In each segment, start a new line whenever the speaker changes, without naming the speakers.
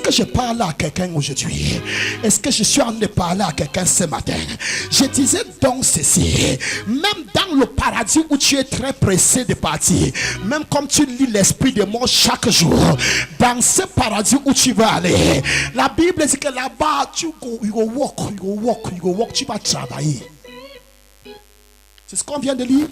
Est-ce que je parle à quelqu'un aujourd'hui? Est-ce que je suis en train de parler à quelqu'un ce matin? Je disais donc ceci, même dans le paradis où tu es très pressé de partir, même comme tu lis l'esprit de mort chaque jour, dans ce paradis où tu vas aller, la Bible dit que là-bas, you go walk, tu vas travailler. C'est ce qu'on vient de lire.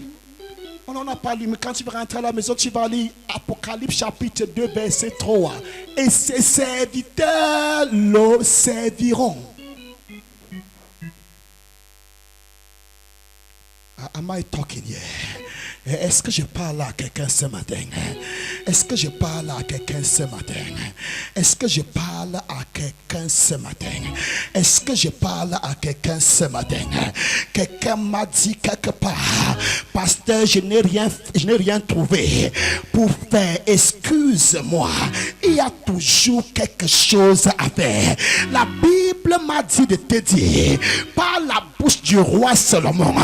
On n'en a pas lu, mais quand tu vas rentrer à la maison, tu vas lire Apocalypse chapitre 2, verset 3. Et ses serviteurs le serviront. Am I talking here? Est-ce que je parle à quelqu'un ce matin? Est-ce que je parle à quelqu'un ce matin? Est-ce que je parle à quelqu'un ce matin? Est-ce que je parle à quelqu'un ce matin? Quelqu'un m'a dit quelque part, pasteur, je n'ai rien trouvé pour faire. Excuse-moi, il y a toujours quelque chose à faire. La Bible m'a dit de te dire, par la bouche du roi Salomon,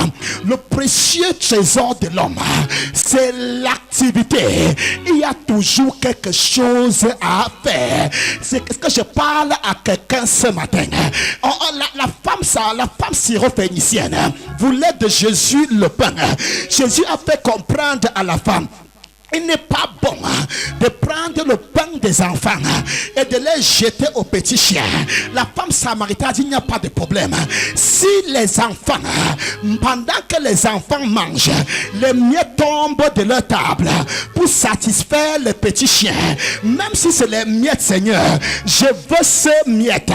le précieux trésor de l'homme, c'est l'activité. Il y a toujours quelque chose à faire. C'est ce que je parle à quelqu'un ce matin. La femme syrophénicienne voulait de Jésus le pain. Jésus a fait comprendre à la femme, il n'est pas bon de prendre le pain des enfants et de les jeter aux petits chiens. La femme samaritaine dit, il n'y a pas de problème. Si les enfants, pendant que les enfants mangent, les miettes tombent de leur table pour satisfaire les petits chiens, même si c'est les miettes, Seigneur, je veux ces miettes.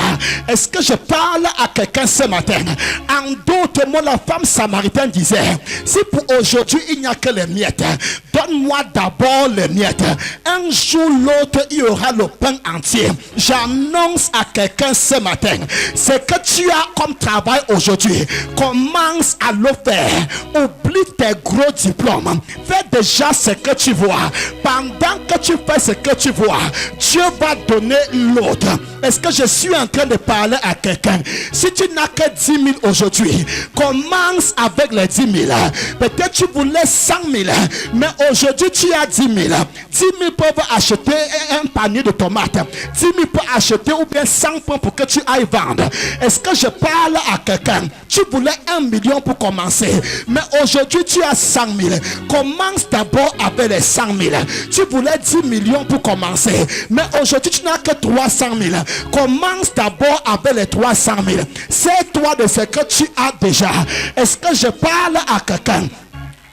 Est-ce que je parle à quelqu'un ce matin? En d'autres mots, la femme samaritaine disait, si pour aujourd'hui il n'y a que les miettes, donne-moi d'abord les miettes. Un jour l'autre, il y aura le pain entier. J'annonce à quelqu'un ce matin, c'est que tu as comme travail aujourd'hui, commence à le faire. Oublie tes gros diplômes. Fais déjà ce que tu vois. Pendant que tu fais ce que tu vois, Dieu va donner l'autre. Est-ce que je suis en train de parler à quelqu'un? Si tu n'as que 10 000 aujourd'hui, commence avec les 10 000. Peut-être tu voulais 100 000, mais aujourd'hui tu as 10 000. 10 000 peuvent acheter un panier de tomates. 10 000 peuvent acheter ou bien 100 points pour que tu ailles vendre. Est-ce que je parle à quelqu'un? Tu voulais 1 million pour commencer, mais aujourd'hui tu as 100 000. Commence d'abord avec les 100 000. Tu voulais 10 millions pour commencer, mais aujourd'hui tu n'as que 300 000. Commence d'abord avec les 300 000. C'est toi de ce que tu as déjà. Est-ce que je parle à quelqu'un?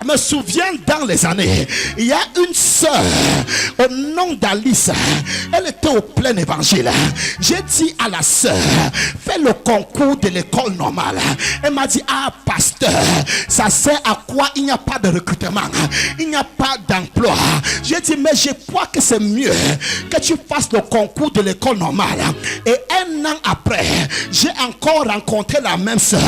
Je me souviens dans les années, il y a une soeur au nom d'Alice. Elle était au plein évangile. J'ai dit à la soeur, fais le concours de l'école normale. Elle m'a dit, ah pasteur, ça sert à quoi? Il n'y a pas de recrutement, il n'y a pas d'emploi. J'ai dit, mais je crois que c'est mieux que tu fasses le concours de l'école normale. Et un an après, j'ai encore rencontré la même soeur.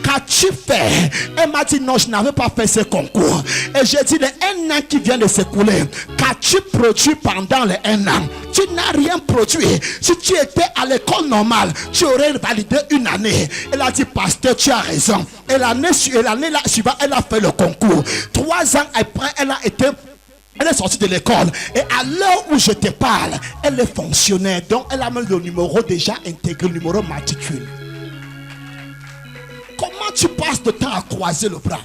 Qu'as-tu fait? Elle m'a dit, non, je n'avais pas fait ce concours. Et j'ai dit, les 1 an qui vient de s'écouler, qu'as-tu produit pendant les 1 an? Tu n'as rien produit. Si tu étais à l'école normale, tu aurais validé 1 année. Elle a dit, pasteur, tu as raison. Et l'année suivante, elle a fait le concours. 3 ans après, elle est sortie de l'école. Et à l'heure où je te parle, elle est fonctionnaire. Donc elle a même le numéro déjà intégré, le numéro matricule. Comment tu passes de temps à croiser le bras?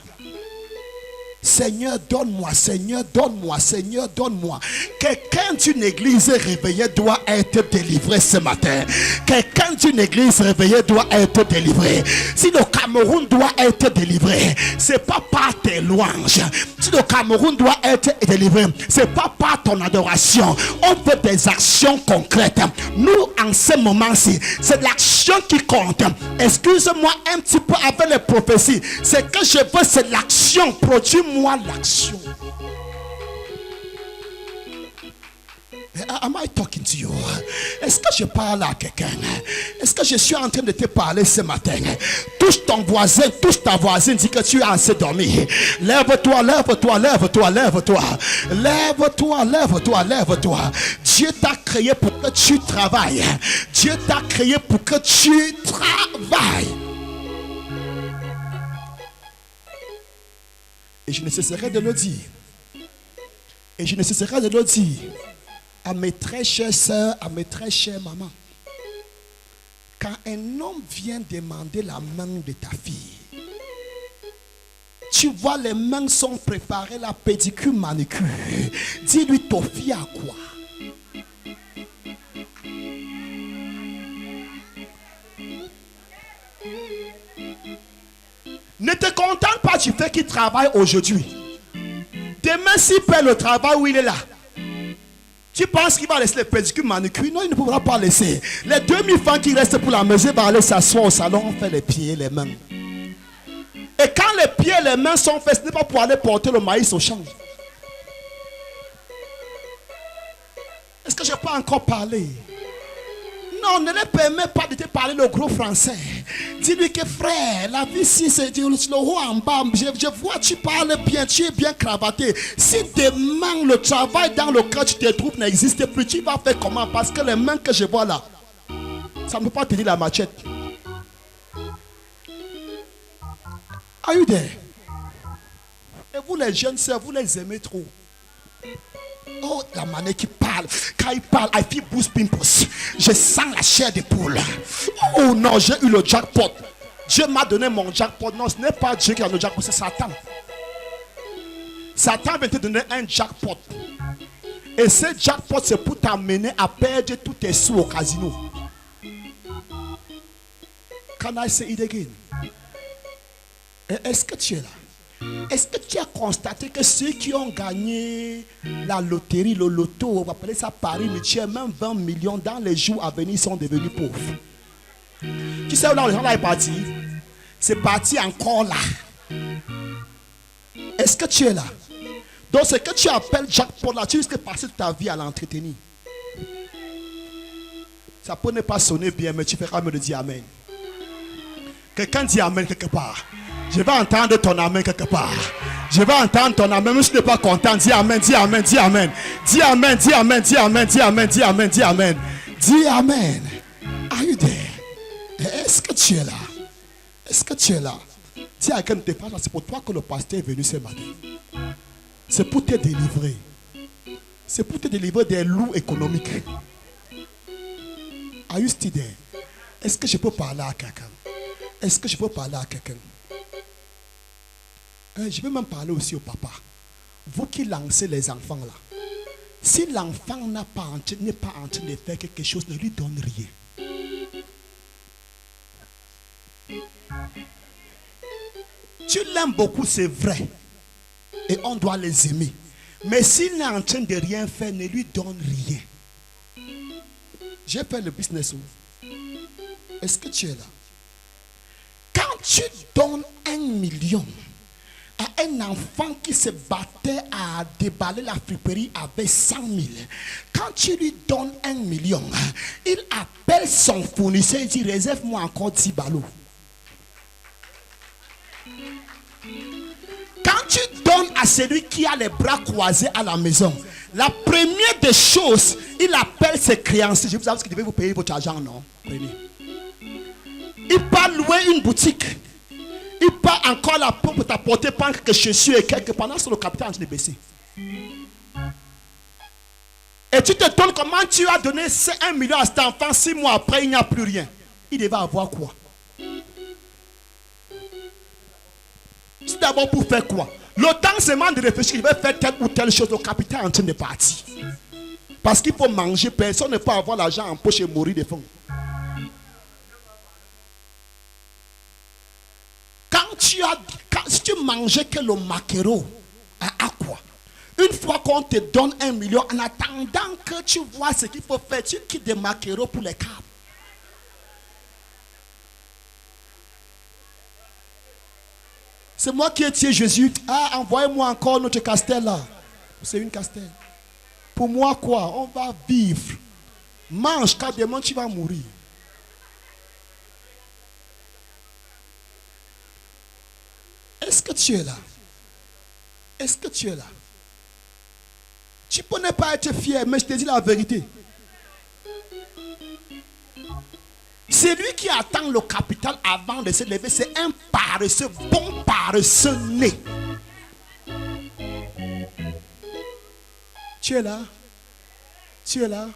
Seigneur, donne-moi, Seigneur, donne-moi, Seigneur, donne-moi. Quelqu'un d'une église réveillée doit être délivré ce matin. Quelqu'un d'une église réveillée doit être délivré. Si le Cameroun doit être délivré, c'est pas par tes louanges. Si le Cameroun doit être délivré, c'est pas par ton adoration. On veut des actions concrètes. Nous, en ce moment-ci, c'est l'action qui compte. Excuse-moi un petit peu avec les prophéties. Ce que je veux, c'est l'action. Produis-moi l'action. Am I talking to you? Est-ce que je parle à quelqu'un? Est-ce que je suis en train de te parler ce matin? Touche ton voisin, touche ta voisine, dis que tu as assez dormi. Lève-toi, lève-toi, lève-toi, lève-toi. Lève-toi, lève-toi, lève-toi. Dieu t'a créé pour que tu travailles. Dieu t'a créé pour que tu travailles. Et je ne cesserai de le dire. Et je ne cesserai de le dire à mes très chères sœurs, à mes très chères mamans. Quand un homme vient demander la main de ta fille, tu vois les mains sont préparées, la pédicure, manucure. Dis-lui, ton fille a quoi? Ne te contente pas du fait qu'il travaille aujourd'hui. Demain, s'il perd le travail où il est là, tu penses qu'il va laisser les pédicures manucures? Non, il ne pourra pas laisser. Les 2000 francs qui restent pour la maison, il va aller s'asseoir au salon, on fait les pieds et les mains. Et quand les pieds et les mains sont faits, ce n'est pas pour aller porter le maïs au champ. Est-ce que je peux encore parler? Non, ne leur permets pas de te parler le gros français. Dis-lui que frère, la vie ici c'est le haut en bas. Je vois, tu parles bien, tu es bien cravaté. Si demain le travail dans lequel tu te trouves n'existe plus, tu vas faire comment? Parce que les mains que je vois là, ça ne peut pas tenir la machette. Are you there? Et vous les jeunes sœurs, vous les aimez trop. Oh, la manière qu'il parle. Quand il parle, I feel boost pimples. Je sens la chair de poule. Oh non, j'ai eu le jackpot. Dieu m'a donné mon jackpot. Non, ce n'est pas Dieu qui a le jackpot, c'est Satan. Satan vient te donner un jackpot. Et ce jackpot, c'est pour t'amener à perdre tous tes sous au casino. Can I say it again? Est-ce que tu es là? Est-ce que tu as constaté que ceux qui ont gagné la loterie, le loto, on va appeler ça Paris mutuel, même 20 millions dans les jours à venir sont devenus pauvres? Tu sais où là, l'argent là est parti? C'est parti encore là. Est-ce que tu es là? Donc ce que tu appelles jackpot là, tu risques de passer toute ta vie à l'entretenir. Ça peut ne pas sonner bien, mais tu feras me le dire amen. Quelqu'un dit amen quelque part. Je vais entendre ton amen quelque part. Je vais entendre ton amen. Même si tu n'es pas content, dis amen, dis amen, dis amen. Dis amen, dis amen, dis amen, dis amen, dis amen, dis amen. Dis amen. Are you there? Est-ce que tu es là? Est-ce que tu es là? Dis à quelqu'un, c'est pour toi que le pasteur est venu ce matin. C'est pour te délivrer. C'est pour te délivrer des loups économiques. Are you still there? Est-ce que je peux parler à quelqu'un? Est-ce que je peux parler à quelqu'un? Je vais même parler aussi au papa. Vous qui lancez les enfants là. Si l'enfant n'est pas en train de faire quelque chose, ne lui donne rien. Tu l'aimes beaucoup, c'est vrai. Et on doit les aimer. Mais s'il n'est en train de rien faire, ne lui donne rien. J'ai fait le business. Est-ce que tu es là? Quand tu donnes 1 million à un enfant qui se battait à déballer la friperie avec 100 000, quand tu lui donnes 1 million, il appelle son fournisseur et dit réserve-moi encore 10 ballots. Quand tu donnes à celui qui a les bras croisés à la maison, la première des choses, il appelle ses créanciers. Je vous avoue que je devais vous payer votre argent, non? Prenez. Il part louer une boutique. Il part encore la pompe pour t'apporter pas quelques chaussures et quelques pendant que le capital est en train de baisser. Et tu te donnes comment tu as donné 1 million à cet enfant, 6 mois après, il n'y a plus rien. Il devait avoir quoi? C'est d'abord pour faire quoi? Le temps seulement de réfléchir, il va faire telle ou telle chose, le capital est en train de partir. Parce qu'il faut manger, personne ne peut avoir l'argent en poche et mourir de faim. Si tu mangeais que le maquereau, à quoi? Une fois qu'on te donne 1 million, en attendant que tu vois ce qu'il faut faire, tu quittes des maquereaux pour les câbles. C'est moi qui ai tué Jésus. Ah, envoyez-moi encore notre castel là. C'est une castel. Pour moi quoi? On va vivre. Mange, car demain tu vas mourir. Est-ce que tu es là? Est-ce que tu es là? Tu peux ne pas être fier, mais je te dis la vérité. Celui qui attend le capital avant de se lever, c'est un paresseux, bon paresseux né. Tu es là? Tu es là?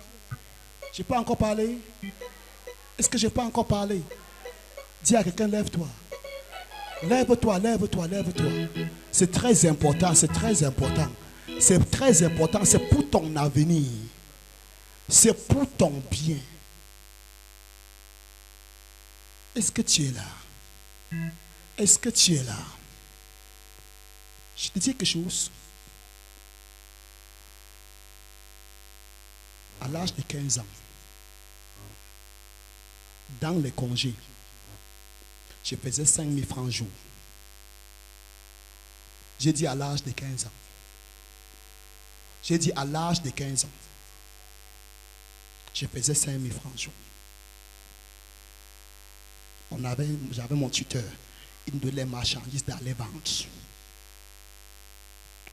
Je peux encore parler? Est-ce que je peux encore parler? Dis à quelqu'un, lève-toi. Lève-toi, lève-toi, lève-toi. C'est très important, c'est très important. C'est très important, c'est pour ton avenir. C'est pour ton bien. Est-ce que tu es là? Est-ce que tu es là? Je te dis quelque chose. À l'âge de 15 ans, dans les congés, je faisais 5 000 francs jour. J'ai dit à l'âge de 15 ans. J'ai dit à l'âge de 15 ans. Je faisais 5 000 francs jour. J'avais mon tuteur. Il me donnait les marchandises d'aller vendre.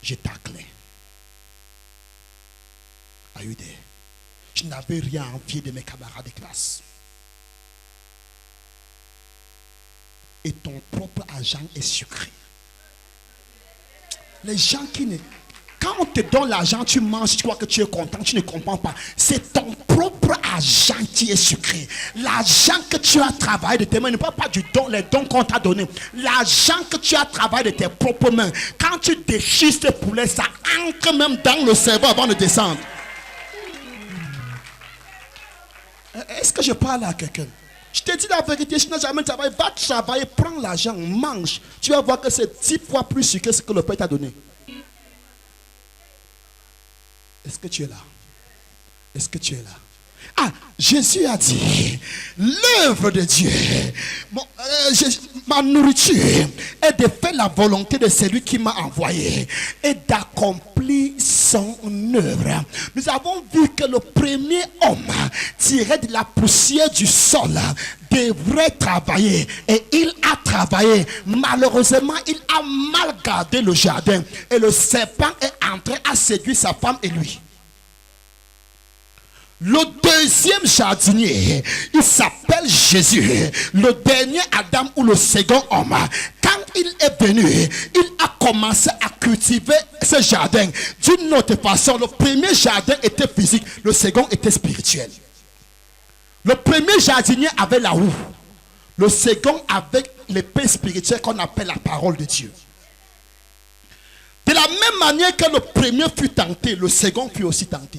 Je taclais. Are you there? Je n'avais rien à envier de mes camarades de classe. Et ton propre argent est sucré. Les gens qui ne... Quand on te donne l'argent, tu manges, tu crois que tu es content, tu ne comprends pas. C'est ton propre argent qui est sucré. L'argent que tu as travaillé de tes mains, ne parle pas du don, les dons qu'on t'a donné. L'argent que tu as travaillé de tes propres mains. Quand tu déchires ce poulet, ça entre même dans le cerveau avant de descendre. Est-ce que je parle à quelqu'un? Je te dis la vérité, si tu n'as jamais travaillé, va travailler, prends l'argent, mange. Tu vas voir que c'est 10 fois plus sucré que ce que le Père t'a donné. Est-ce que tu es là? Est-ce que tu es là? Ah, Jésus a dit, l'œuvre de Dieu, ma nourriture est de faire la volonté de celui qui m'a envoyé et d'accomplir son œuvre. Nous avons vu que le premier homme tiré de la poussière du sol devrait travailler et il a travaillé. Malheureusement, il a mal gardé le jardin et le serpent est entré à séduire sa femme et lui. Le deuxième jardinier, il s'appelle Jésus, le dernier Adam ou le second homme. Quand il est venu, il a commencé à cultiver ce jardin d'une autre façon. Le premier jardin était physique, le second était spirituel. Le premier jardinier avait la houe, le second avec l'épée spirituelle qu'on appelle la parole de Dieu. De la même manière que le premier fut tenté, le second fut aussi tenté.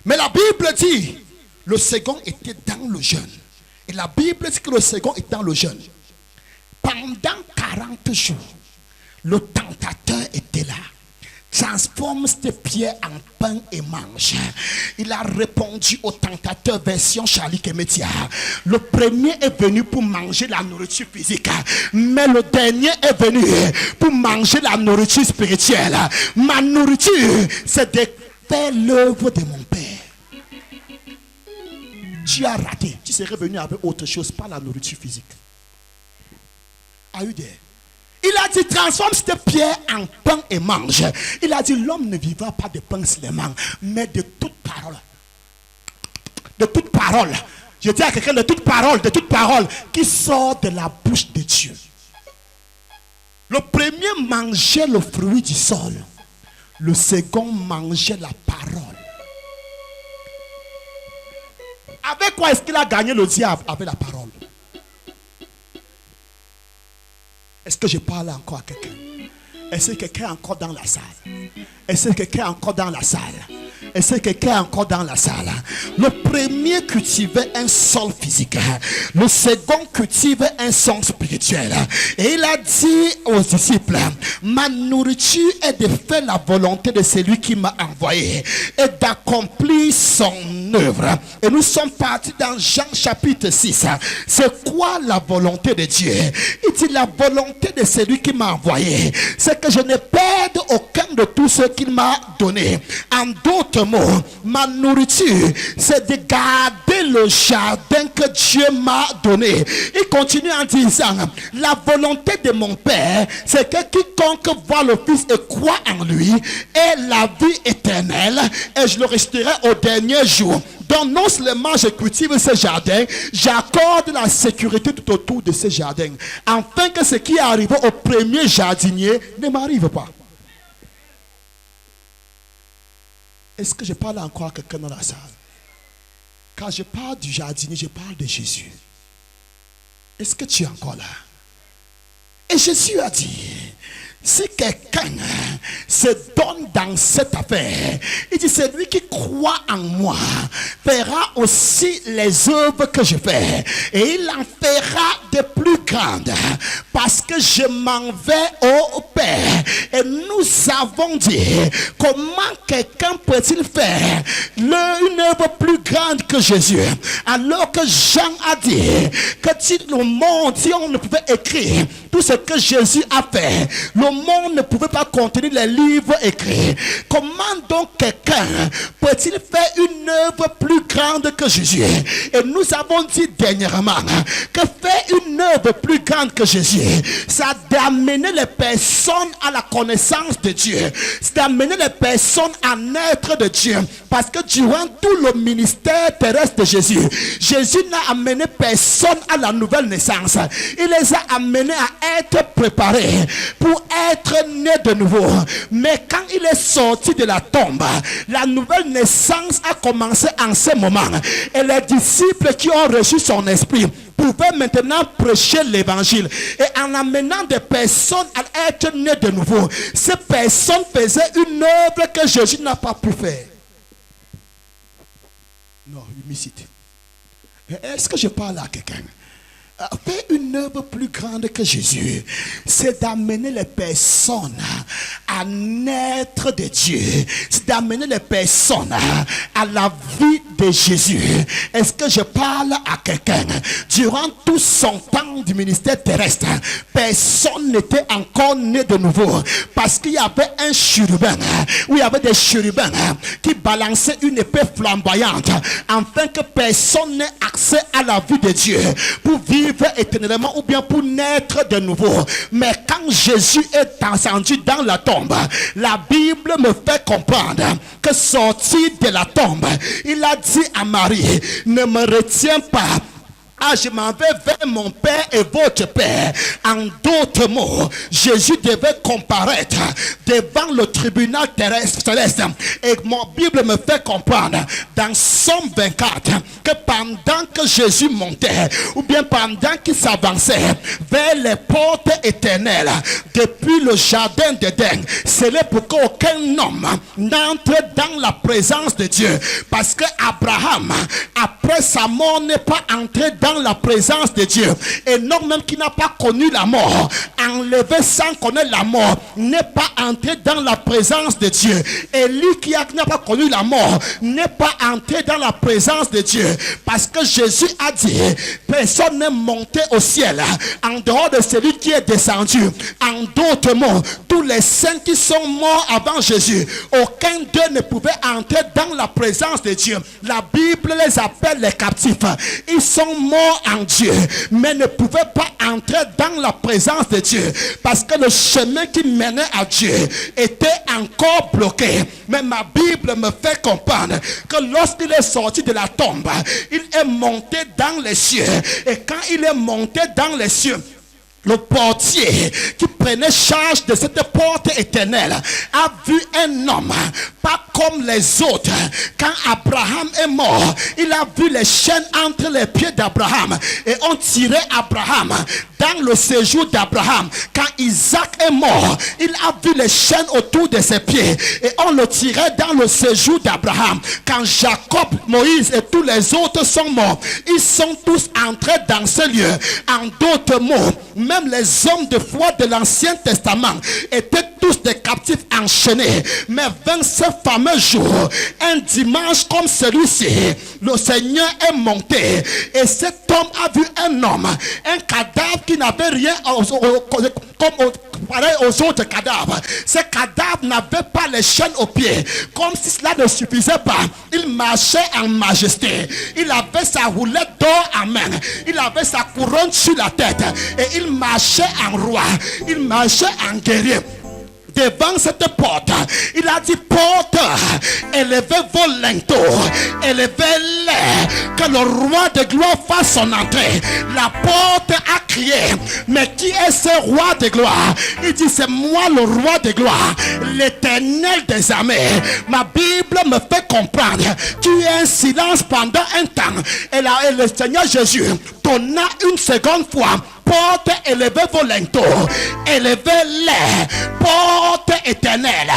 Mais la Bible dit, le second était dans le jeûne. Et la Bible dit que le second est dans le jeûne. Pendant 40 jours, le tentateur était là. Transforme cette pierre en pain et mange. Il a répondu au tentateur version Charlie Kemetia. Le premier est venu pour manger la nourriture physique, mais le dernier est venu pour manger la nourriture spirituelle. Ma nourriture, c'est de faire l'œuvre de mon Père. Tu as raté. Tu serais venu avec autre chose, pas la nourriture physique. Are you there? Il a dit, transforme cette pierre en pain et mange. Il a dit, l'homme ne vivra pas de pain seulement, mais de toute parole. De toute parole. Je dis à quelqu'un, de toute parole qui sort de la bouche de Dieu. Le premier mangeait le fruit du sol. Le second mangeait la parole. Avec quoi est-ce qu'il a gagné le diable? Avec la parole. Est-ce que je parle encore à quelqu'un? Est-ce que quelqu'un est encore dans la salle? Est-ce que quelqu'un est encore dans la salle? Est-ce que quelqu'un est encore dans la salle? Le premier cultivait un sol physique. Le second cultivait un sol spirituel. Et il a dit aux disciples, ma nourriture est de faire la volonté de celui qui m'a envoyé et d'accomplir son œuvre. Et nous sommes partis dans Jean chapitre 6. C'est quoi la volonté de Dieu? Il dit, la volonté de celui qui m'a envoyé, c'est que je ne perde aucun de tout ce qu'il m'a donné. En d'autres mots, ma nourriture, c'est de garder le jardin que Dieu m'a donné. Il continue en disant, la volonté de mon Père, c'est que quiconque voit le Fils et croit en lui ait la vie éternelle, et je le resterai au dernier jour. Donc non seulement je cultive ce jardin, j'accorde la sécurité tout autour de ce jardin, afin que ce qui est arrivé au premier jardinier ne m'arrive pas. Est-ce que je parle encore à quelqu'un dans la salle? Quand je parle du jardinier, je parle de Jésus. Est-ce que tu es encore là? Et Jésus a dit, si quelqu'un se donne dans cette affaire, il dit, celui qui croit en moi fera aussi les œuvres que je fais, et il en fera de plus grandes, parce que je m'en vais au Père. Et nous avons dit, comment quelqu'un peut-il faire une œuvre plus grande que Jésus, alors que Jean a dit que si le monde, si on ne pouvait écrire tout ce que Jésus a fait, le monde ne pouvait pas contenir les livres écrits. Comment donc quelqu'un peut-il faire une œuvre plus grande que Jésus? Et nous avons dit dernièrement que faire une œuvre plus grande que Jésus, ça d'amener les personnes à la connaissance de Dieu, c'est d'amener les personnes à naître de Dieu. Parce que durant tout le ministère terrestre de Jésus, Jésus n'a amené personne à la nouvelle naissance. Il les a amenés à être préparés pour être nés de nouveau. Mais quand il est sorti de la tombe, la nouvelle naissance a commencé en ce moment. Et les disciples qui ont reçu son esprit pouvaient maintenant prêcher l'évangile. Et en amenant des personnes à être nées de nouveau, ces personnes faisaient une œuvre que Jésus n'a pas pu faire. Non, humilité. Est-ce que je parle à quelqu'un? Faire une œuvre plus grande que Jésus, c'est d'amener les personnes à naître de Dieu. C'est d'amener les personnes à la vie de Jésus. Est-ce que je parle à quelqu'un? Durant tout son temps du ministère terrestre, personne n'était encore né de nouveau, parce qu'il y avait un chérubin, où il y avait des chérubins qui balançaient une épée flamboyante, afin que personne n'ait accès à la vie de Dieu pour vivre éternellement ou bien pour naître de nouveau. Mais quand Jésus est descendu dans la tombe, la Bible me fait comprendre que sorti de la tombe, il a dit à Marie, ne me retiens pas. Ah, je m'en vais vers mon Père et votre Père. En d'autres mots, Jésus devait comparaître devant le tribunal terrestre céleste. Et mon Bible me fait comprendre dans Somme 24 que pendant que Jésus montait, ou bien pendant qu'il s'avançait vers les portes éternelles depuis le jardin d'Éden, c'est pour qu'aucun homme n'entre dans la présence de Dieu. Parce que Abraham, après sa mort, n'est pas entré dans la présence de Dieu. Et non, même qui n'a pas connu la mort, enlevé sans connaître la mort, n'est pas entré dans la présence de Dieu. Et lui qui n'a pas connu la mort n'est pas entré dans la présence de Dieu. Parce que Jésus a dit, personne n'est monté au ciel en dehors de celui qui est descendu. En d'autres mots, tous les saints qui sont morts avant Jésus, aucun d'eux ne pouvait entrer dans la présence de Dieu. La Bible les appelle les captifs. Ils sont morts en Dieu, mais ne pouvaient pas entrer dans la présence de Dieu, parce que le chemin qui menait à Dieu était encore bloqué. Mais ma Bible me fait comprendre que lorsqu'il est sorti de la tombe, il est monté dans les cieux. Et quand il est monté dans les cieux, le portier qui prenait charge de cette porte éternelle a vu un homme, pas comme les autres. Quand Abraham est mort, il a vu les chaînes entre les pieds d'Abraham, et on tirait Abraham dans le séjour d'Abraham. Quand Isaac est mort, il a vu les chaînes autour de ses pieds, et on le tirait dans le séjour d'Abraham. Quand Jacob, Moïse et tous les autres sont morts, ils sont tous entrés dans ce lieu. En d'autres mots, même les hommes de foi de l'Ancien Testament étaient tous des captifs enchaînés. Mais vint ce fameux jour, un dimanche comme celui-ci, le Seigneur est monté, et cet homme a vu un homme, un cadavre qui n'avait rien pareil aux autres cadavres. Ce cadavre n'avait pas les chaînes aux pieds. Comme si cela ne suffisait pas, il marchait en majesté. Il avait sa roulette d'or en main, il avait sa couronne sur la tête, et il marchait en roi, il marchait en guerrier. devant cette porte. Il a dit, porte, élevez vos linteaux, élevez-les, que le roi de gloire fasse son entrée. La porte a crié, mais qui est ce roi de gloire? Il dit, c'est moi le roi de gloire, l'Éternel des armées. Ma Bible me fait comprendre qu'il y a un silence pendant un temps. Et le Seigneur Jésus donna une seconde fois, porte, élevez vos linteaux, élevez-les, porte éternelle,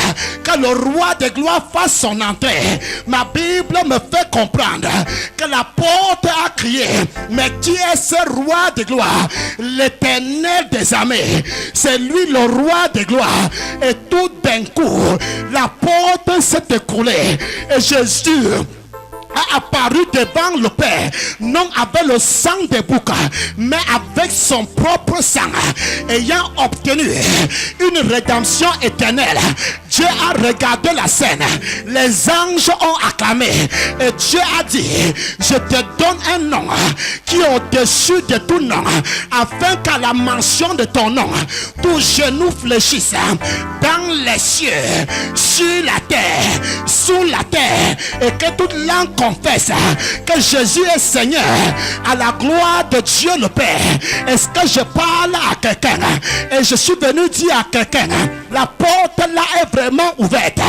que le roi de gloire fasse son entrée. Ma Bible me fait comprendre que la porte a crié, mais qui est ce roi de gloire? L'Éternel des armées, c'est lui le roi de gloire. Et tout d'un coup, la porte s'est écroulée et Jésus a apparu devant le Père, non avec le sang des boucs, mais avec son propre sang, ayant obtenu une rédemption éternelle. Dieu a regardé la scène, les anges ont acclamé et Dieu a dit, je te donne un nom qui est au-dessus de tout nom, afin qu'à la mention de ton nom, tout genou fléchisse dans les cieux, sur la terre, sous la terre, et que toute langue confesse que Jésus est Seigneur, à la gloire de Dieu le Père. Est-ce que je parle à quelqu'un? Et je suis venu dire à quelqu'un, la porte là est vraiment ouverte.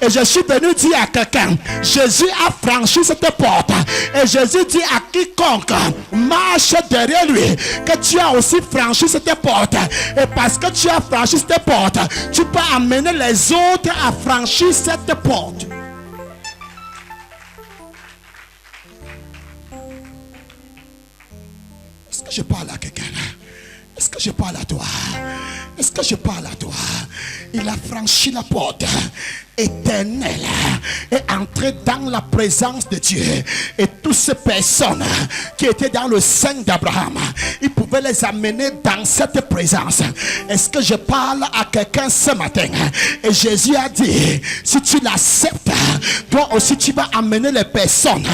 Et je suis venu dire à quelqu'un, Jésus a franchi cette porte. Et Jésus dit à quiconque marche derrière lui, que tu as aussi franchi cette porte. Et parce que tu as franchi cette porte, tu peux amener les autres à franchir cette porte. Est-ce que je parle à quelqu'un? Est-ce que je parle à toi? Est-ce que je parle à toi? Il a franchi la porte éternelle et entré dans la présence de Dieu. Et toutes ces personnes qui étaient dans le sein d'Abraham, il pouvait les amener dans cette présence. Est-ce que je parle à quelqu'un ce matin? Et Jésus a dit, si tu l'acceptes, toi aussi tu vas amener les personnes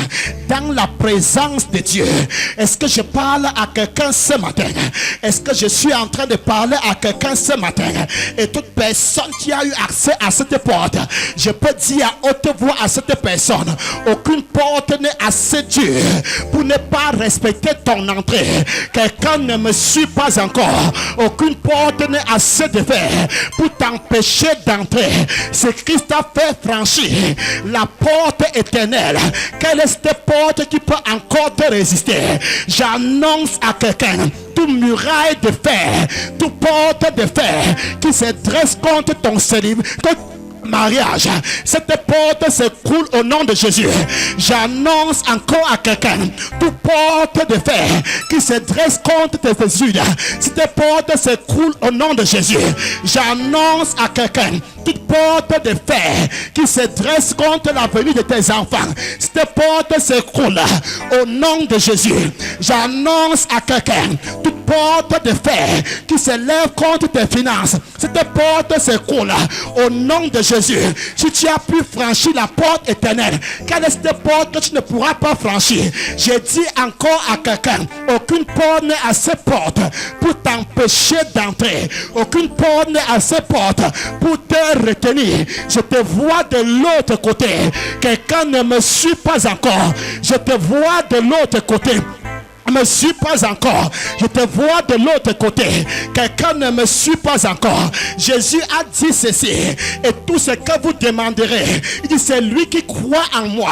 dans la présence de Dieu. Est-ce que je parle à quelqu'un ce matin? Est-ce que je suis en train de parler à quelqu'un ce matin? Et toute personne qui a eu accès à cette porte, je peux dire à haute voix à cette personne, aucune porte n'est assez dure pour ne pas respecter ton entrée. Quelqu'un ne me suit pas encore. Aucune porte n'est assez de fer pour t'empêcher d'entrer. C'est Christ a fait franchir la porte éternelle. Quelle est cette porte qui peut encore te résister? J'annonce à quelqu'un, toute muraille de fer, toute porte de fer qui se dresse contre ton célibat, mariage, cette porte s'écroule au nom de Jésus. J'annonce encore à quelqu'un, toute porte de fer qui se dresse contre tes études, cette porte s'écroule au nom de Jésus. J'annonce à quelqu'un, toute porte de fer qui se dresse contre la venue de tes enfants, cette porte s'écroule au nom de Jésus. J'annonce à quelqu'un, toute porte de fer qui se lève contre tes finances, cette porte s'écroule au nom de Jésus. Si tu as pu franchir la porte éternelle, quelle est cette porte que tu ne pourras pas franchir? J'ai dit encore à quelqu'un, aucune porte n'est assez porte pour t'empêcher d'entrer. Aucune porte n'est assez porte pour te retenir. Je te vois de l'autre côté. Quelqu'un ne me suit pas encore. Je te vois de l'autre côté. Ne me suis pas encore. Je te vois de l'autre côté. Quelqu'un ne me suit pas encore. Jésus a dit ceci, et tout ce que vous demanderez, il dit, c'est lui qui croit en moi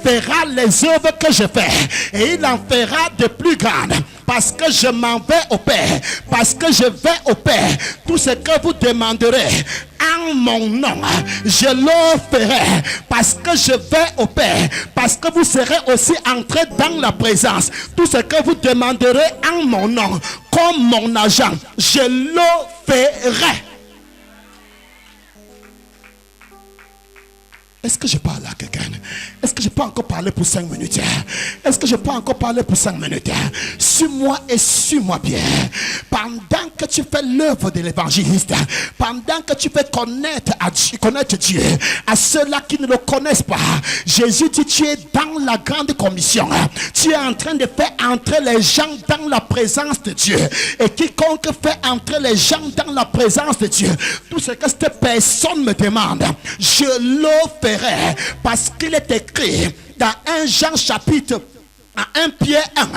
verra les œuvres que je fais, et il en fera de plus grandes, parce que je m'en vais au Père. Parce que je vais au Père, tout ce que vous demanderez en mon nom, je le ferai. Parce que je vais au Père, parce que vous serez aussi entrés dans la présence. Tout ce que vous demanderez en mon nom, comme mon agent, je le ferai. Est-ce que je parle à quelqu'un? Est-ce que je peux encore parler pour 5 minutes? Est-ce que je peux encore parler pour 5 minutes? Suis-moi et suis-moi bien. Pendant que tu fais l'œuvre de l'évangéliste, pendant que tu fais connaître Dieu à ceux-là qui ne le connaissent pas, Jésus dit, tu es dans la grande commission. Tu es en train de faire entrer les gens dans la présence de Dieu. Et quiconque fait entrer les gens dans la présence de Dieu, tout ce que cette personne me demande, je le ferai. Parce qu'il est écrit dans 1 Jean chapitre 1 Pierre 1,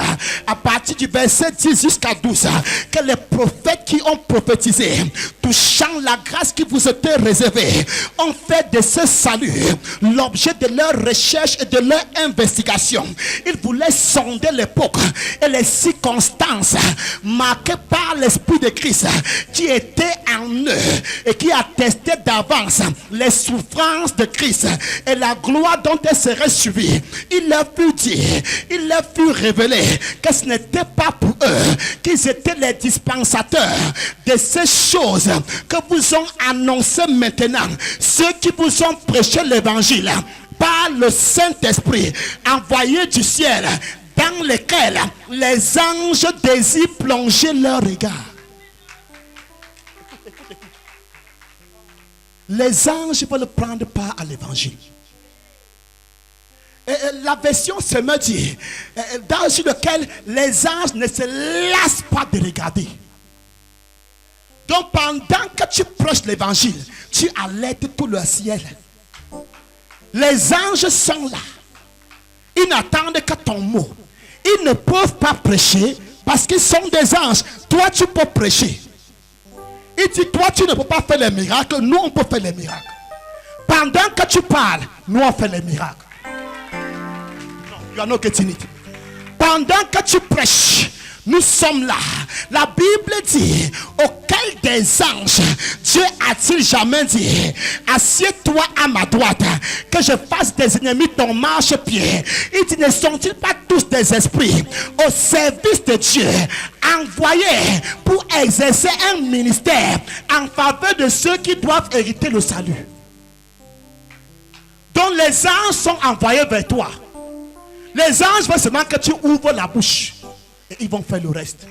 à partir du verset 10 jusqu'à 12, que les prophètes qui ont prophétisé, touchant la grâce qui vous était réservée, ont fait de ce salut l'objet de leur recherche et de leur investigation. Ils voulaient sonder l'époque et les circonstances marquées par l'Esprit de Christ qui était en eux et qui attestait d'avance les souffrances de Christ et la gloire dont elles seraient suivies. Il leur fut dit, il leur fut révélé que ce n'était pas pour eux, qu'ils étaient les dispensateurs de ces choses que vous ont annoncé maintenant, ceux qui vous ont prêché l'évangile par le Saint-Esprit envoyé du ciel, dans lesquels les anges désirent plonger leur regard. Les anges veulent prendre part à l'évangile. La version se me dit, dans lequel les anges ne se lassent pas de regarder. Donc pendant que tu prêches l'évangile, tu alertes tout le ciel. Les anges sont là. Ils n'attendent que ton mot. Ils ne peuvent pas prêcher parce qu'ils sont des anges. Toi, tu peux prêcher. Il dit, toi, tu ne peux pas faire les miracles. Nous, on peut faire les miracles. Pendant que tu parles, nous, on fait les miracles. You are not getting it. Pendant que tu prêches, nous sommes là. La Bible dit, auquel des anges Dieu a-t-il jamais dit, assieds-toi à ma droite, que je fasse des ennemis ton marchepied. Il dit, ne sont-ils pas tous des esprits au service de Dieu, envoyés pour exercer un ministère en faveur de ceux qui doivent hériter le salut? Donc les anges sont envoyés vers toi. Les anges veulent seulement que tu ouvres la bouche et ils vont faire le reste.